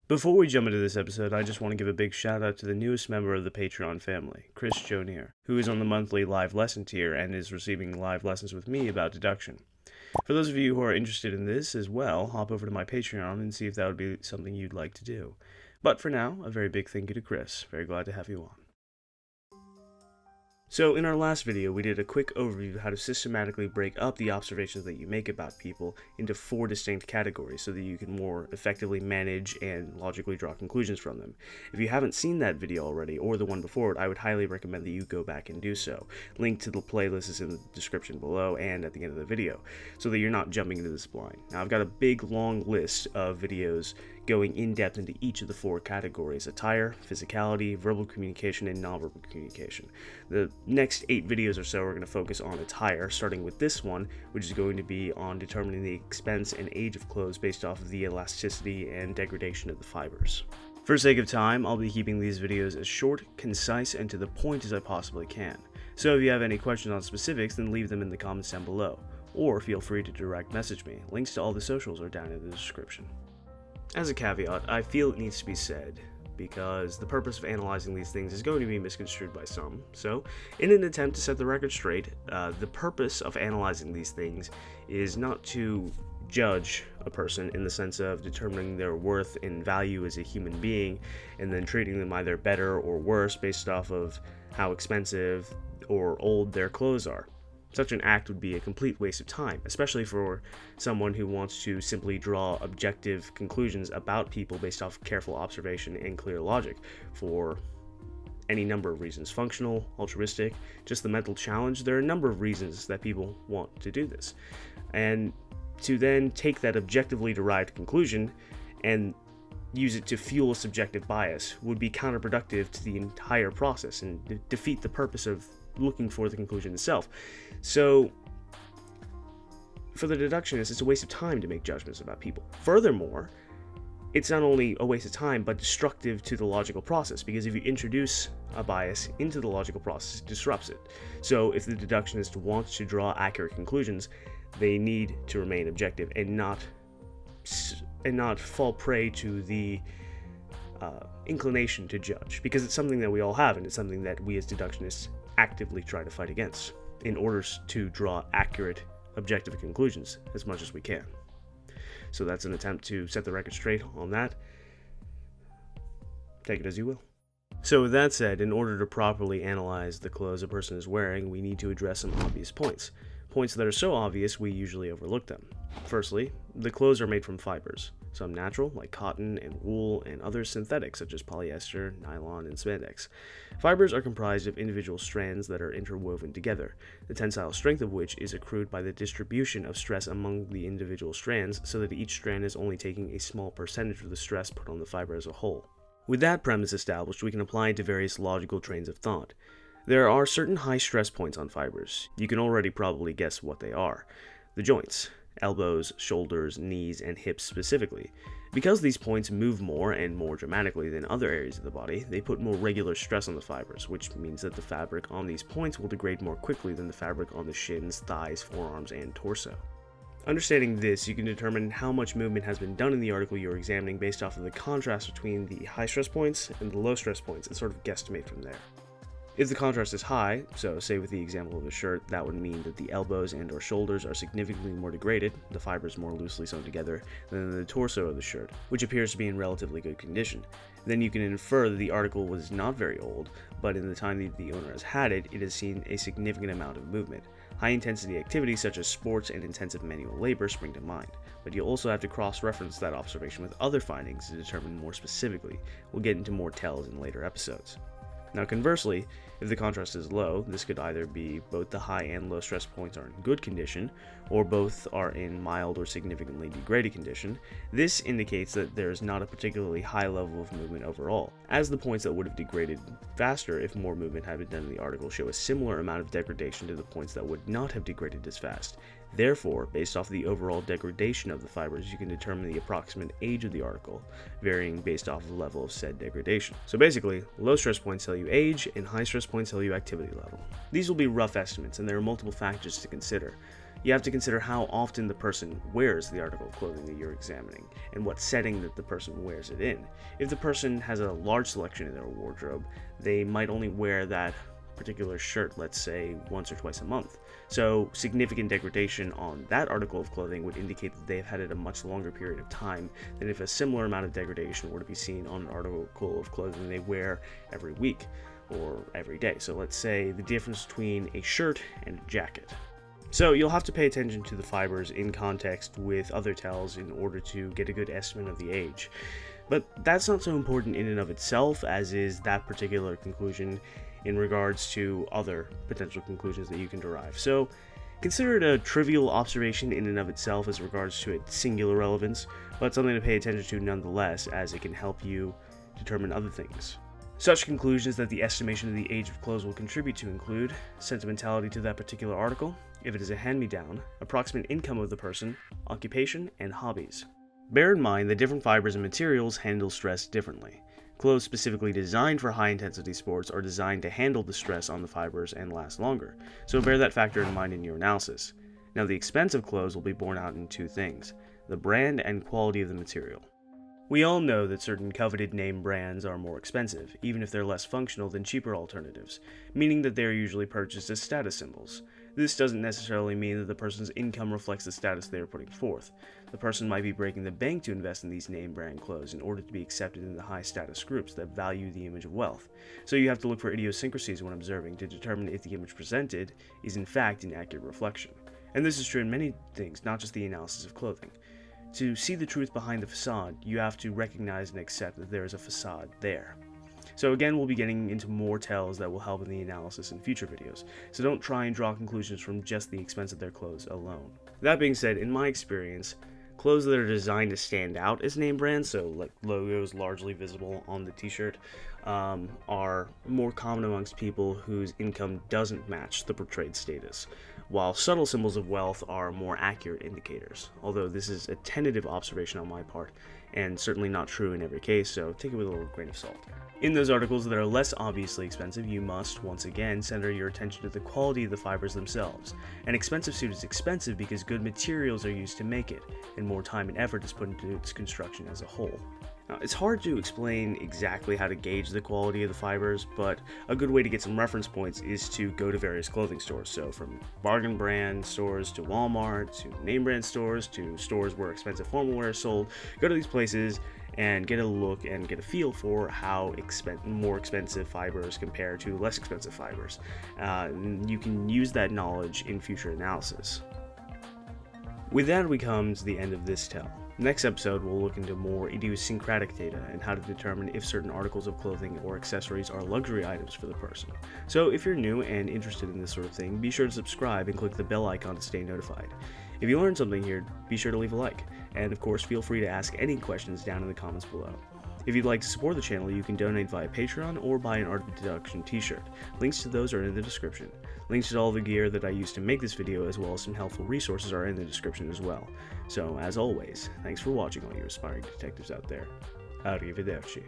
Before we jump into this episode, I just want to give a big shout out to the newest member of the Patreon family, Chris Jonier, who is on the monthly live lesson tier and is receiving live lessons with me about deduction. For those of you who are interested in this as well, hop over to my Patreon and see if that would be something you'd like to do. But for now, a very big thank you to Chris. Very glad to have you on. So in our last video, we did a quick overview of how to systematically break up the observations that you make about people into 4 distinct categories so that you can more effectively manage and logically draw conclusions from them. If you haven't seen that video already, or the one before it, I would highly recommend that you go back and do so. Link to the playlist is in the description below and at the end of the video, so that you're not jumping into this blind. Now I've got a big long list of videos going in depth into each of the 4 categories: attire, physicality, verbal communication, and nonverbal communication. The next 8 videos or so are going to focus on attire, starting with this one, which is going to be on determining the expense and age of clothes based off of the elasticity and degradation of the fibers. For sake of time, I'll be keeping these videos as short, concise, and to the point as I possibly can. So if you have any questions on specifics, then leave them in the comments down below, or feel free to direct message me. Links to all the socials are down in the description. As a caveat, I feel it needs to be said, because the purpose of analyzing these things is going to be misconstrued by some. So, in an attempt to set the record straight, the purpose of analyzing these things is not to judge a person in the sense of determining their worth and value as a human being, and then treating them either better or worse based off of how expensive or old their clothes are. Such an act would be a complete waste of time, especially for someone who wants to simply draw objective conclusions about people based off careful observation and clear logic for any number of reasons. Functional, altruistic, just the mental challenge. There are a number of reasons that people want to do this. And to then take that objectively derived conclusion and use it to fuel a subjective bias would be counterproductive to the entire process and defeat the purpose of looking for the conclusion itself. So for the deductionist, it's a waste of time to make judgments about people. Furthermore, it's not only a waste of time, but destructive to the logical process, because if you introduce a bias into the logical process, it disrupts it. So if the deductionist wants to draw accurate conclusions, they need to remain objective and not fall prey to the inclination to judge, because it's something that we all have, and it's something that we as deductionists actively try to fight against in order to draw accurate, objective conclusions as much as we can. So that's an attempt to set the record straight on that. Take it as you will. So with that said, in order to properly analyze the clothes a person is wearing, we need to address some obvious points. Points that are so obvious we usually overlook them. Firstly, the clothes are made from fibers. Some natural, like cotton and wool, and others synthetic, such as polyester, nylon, and spandex. Fibers are comprised of individual strands that are interwoven together, the tensile strength of which is accrued by the distribution of stress among the individual strands, so that each strand is only taking a small percentage of the stress put on the fiber as a whole. With that premise established, we can apply it to various logical trains of thought. There are certain high stress points on fibers. You can already probably guess what they are. The joints. Elbows, shoulders, knees, and hips specifically. Because these points move more and more dramatically than other areas of the body, they put more regular stress on the fibers, which means that the fabric on these points will degrade more quickly than the fabric on the shins, thighs, forearms, and torso. Understanding this, you can determine how much movement has been done in the article you're examining based off of the contrast between the high stress points and the low stress points, and sort of guesstimate from there. If the contrast is high, so say with the example of the shirt, that would mean that the elbows and or shoulders are significantly more degraded, the fibers more loosely sewn together, than the torso of the shirt, which appears to be in relatively good condition. Then you can infer that the article was not very old, but in the time that the owner has had it, it has seen a significant amount of movement. High-intensity activities such as sports and intensive manual labor spring to mind, but you'll also have to cross-reference that observation with other findings to determine more specifically. We'll get into more tells in later episodes. Now conversely, if the contrast is low, this could either be both the high and low stress points are in good condition, or both are in mild or significantly degraded condition. This indicates that there is not a particularly high level of movement overall, as the points that would have degraded faster if more movement had been done in the article show a similar amount of degradation to the points that would not have degraded as fast. Therefore, based off the overall degradation of the fibers, you can determine the approximate age of the article, varying based off of the level of said degradation. So basically, low stress points tell you age, and high stress points tell you activity level. These will be rough estimates, and there are multiple factors to consider. you have to consider how often the person wears the article of clothing that you're examining, and what setting that the person wears it in. If the person has a large selection in their wardrobe, they might only wear that particular shirt, let's say, once or twice a month. So significant degradation on that article of clothing would indicate that they've had it a much longer period of time than if a similar amount of degradation were to be seen on an article of clothing they wear every week or every day. So let's say the difference between a shirt and a jacket. So you'll have to pay attention to the fibers in context with other tells in order to get a good estimate of the age. But that's not so important in and of itself as is that particular conclusion in regards to other potential conclusions that you can derive. So consider it a trivial observation in and of itself as regards to its singular relevance, but something to pay attention to nonetheless, as it can help you determine other things. Such conclusions that the estimation of the age of clothes will contribute to include sentimentality to that particular article, if it is a hand-me-down, approximate income of the person, occupation, and hobbies. Bear in mind that different fibers and materials handle stress differently. Clothes specifically designed for high-intensity sports are designed to handle the stress on the fibers and last longer, so bear that factor in mind in your analysis. Now, the expense of clothes will be borne out in two things: the brand and quality of the material. We all know that certain coveted name brands are more expensive, even if they're less functional than cheaper alternatives, meaning that they are usually purchased as status symbols. This doesn't necessarily mean that the person's income reflects the status they are putting forth. The person might be breaking the bank to invest in these name brand clothes in order to be accepted in the high status groups that value the image of wealth. So you have to look for idiosyncrasies when observing to determine if the image presented is in fact an accurate reflection. And this is true in many things, not just the analysis of clothing. To see the truth behind the facade, you have to recognize and accept that there is a facade there. So again, we'll be getting into more tells that will help in the analysis in future videos, so don't try and draw conclusions from just the expense of their clothes alone. That being said, in my experience, clothes that are designed to stand out as name brands, so like logos largely visible on the t-shirt, are more common amongst people whose income doesn't match the portrayed status, while subtle symbols of wealth are more accurate indicators, although this is a tentative observation on my part, and certainly not true in every case, so take it with a little grain of salt. In those articles that are less obviously expensive, you must, once again, center your attention to the quality of the fibers themselves. An expensive suit is expensive because good materials are used to make it, and more time and effort is put into its construction as a whole. Now, it's hard to explain exactly how to gauge the quality of the fibers, but a good way to get some reference points is to go to various clothing stores. So from bargain brand stores to Walmart to name brand stores to stores where expensive formal wear is sold, go to these places and get a look and get a feel for how more expensive fibers compare to less expensive fibers. You can use that knowledge in future analysis. With that, we come to the end of this tell. Next episode, we'll look into more idiosyncratic data and how to determine if certain articles of clothing or accessories are luxury items for the person. So if you're new and interested in this sort of thing, be sure to subscribe and click the bell icon to stay notified. If you learned something here, be sure to leave a like, and of course feel free to ask any questions down in the comments below. If you'd like to support the channel, you can donate via Patreon or buy an Art of Deduction t-shirt. Links to those are in the description. Links to all the gear that I used to make this video, as well as some helpful resources, are in the description as well. So, as always, thanks for watching all you aspiring detectives out there. Arrivederci.